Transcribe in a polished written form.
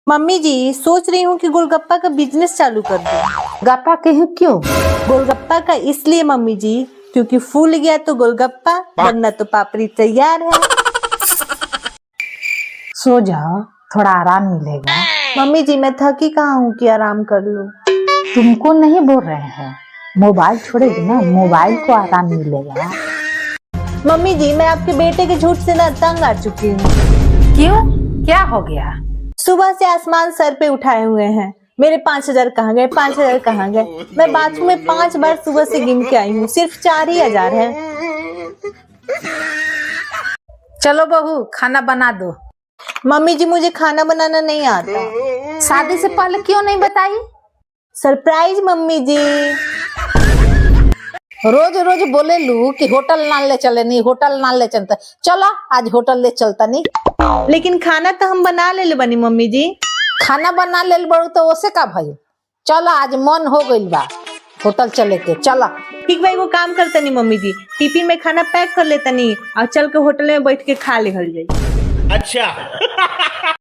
Mummy जी सोच रही हूँ कि गोलगप्पा का बिजनेस चालू कर दूं। गप्पा कहीं क्यों? गोलगप्पा का इसलिए मम्मी जी क्योंकि फूल गया तो गोलगप्पा, वरना तो पापड़ी तैयार है। सो जाओ, थोड़ा आराम मिलेगा। मम्मी जी मैं थकी कहाँ हूँ कि आराम कर लूं। तुमको नहीं बोल रहे हैं, मोबाइल छोड़ेगी ना, मोबाइल को आराम मिलेगा। मम्मी जी मैं आपके बेटे के झूठ से ना तंग आ चुकी हूँ। क्यों, क्या हो गया? सुबह से आसमान सर पे उठाए हुए हैं। मेरे 5,000 कहाँ गए, 5,000 कहाँ गए। मैं बाथरूम में 5 बार सुबह से गिन के आई हूँ, सिर्फ 4,000 है। चलो बहू, खाना बना दो। मम्मी जी मुझे खाना बनाना नहीं आता। शादी से पहले क्यों नहीं बताई? सरप्राइज मम्मी जी। रोज रोज बोले लू कि होटल ना ले चले, नहीं होटल ना ले चलता। चलो आज होटल ले चलता नहीं। लेकिन खाना तो हम बना ले बनी मम्मी जी। खाना बना ले बड़ू तो ओसे का भाई। चलो आज मन हो गइल बा होटल चले के, चलो। ठीक भाई, वो काम करता नहीं मम्मी जी, टिफिन में खाना पैक कर लेता नहीं और चल के होटल में बैठ के खा ले जाए। अच्छा